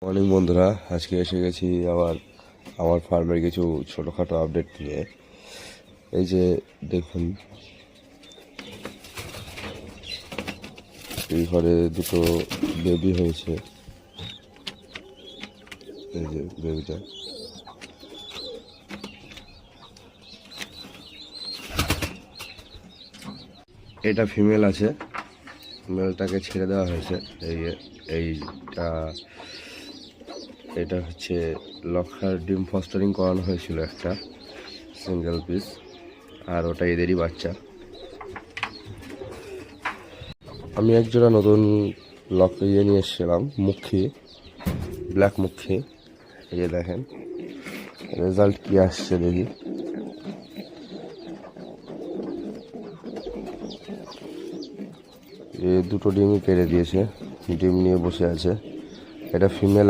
Morning বন্ধুরা, আজকে এসে গেছি আবার আমার ফার্মের কিছু ছোটোখাটো আপডেট নিয়ে। এই যে দেখুন, এই ঘরে দুটো বেবি হয়েছে। এই যে বেবিটা, এটা ফিমেল আছে, মেলটাকে ছেড়ে দেওয়া হয়েছে। এইটা এটা হচ্ছে লক্ষার ডিম ফস্টারিং করানো হয়েছিল একটা সিঙ্গেল পিস, আর ওটা এদেরই বাচ্চা। আমি একজোড়া নতুন লক নিয়ে এসেছিলাম, মুখী, ব্ল্যাক মুখী। এই যে দেখেন রেজাল্ট কি আসছে দেখি। দুটো ডিমই পেড়ে দিয়েছে, ডিম নিয়ে বসে আছে। এটা ফিমেল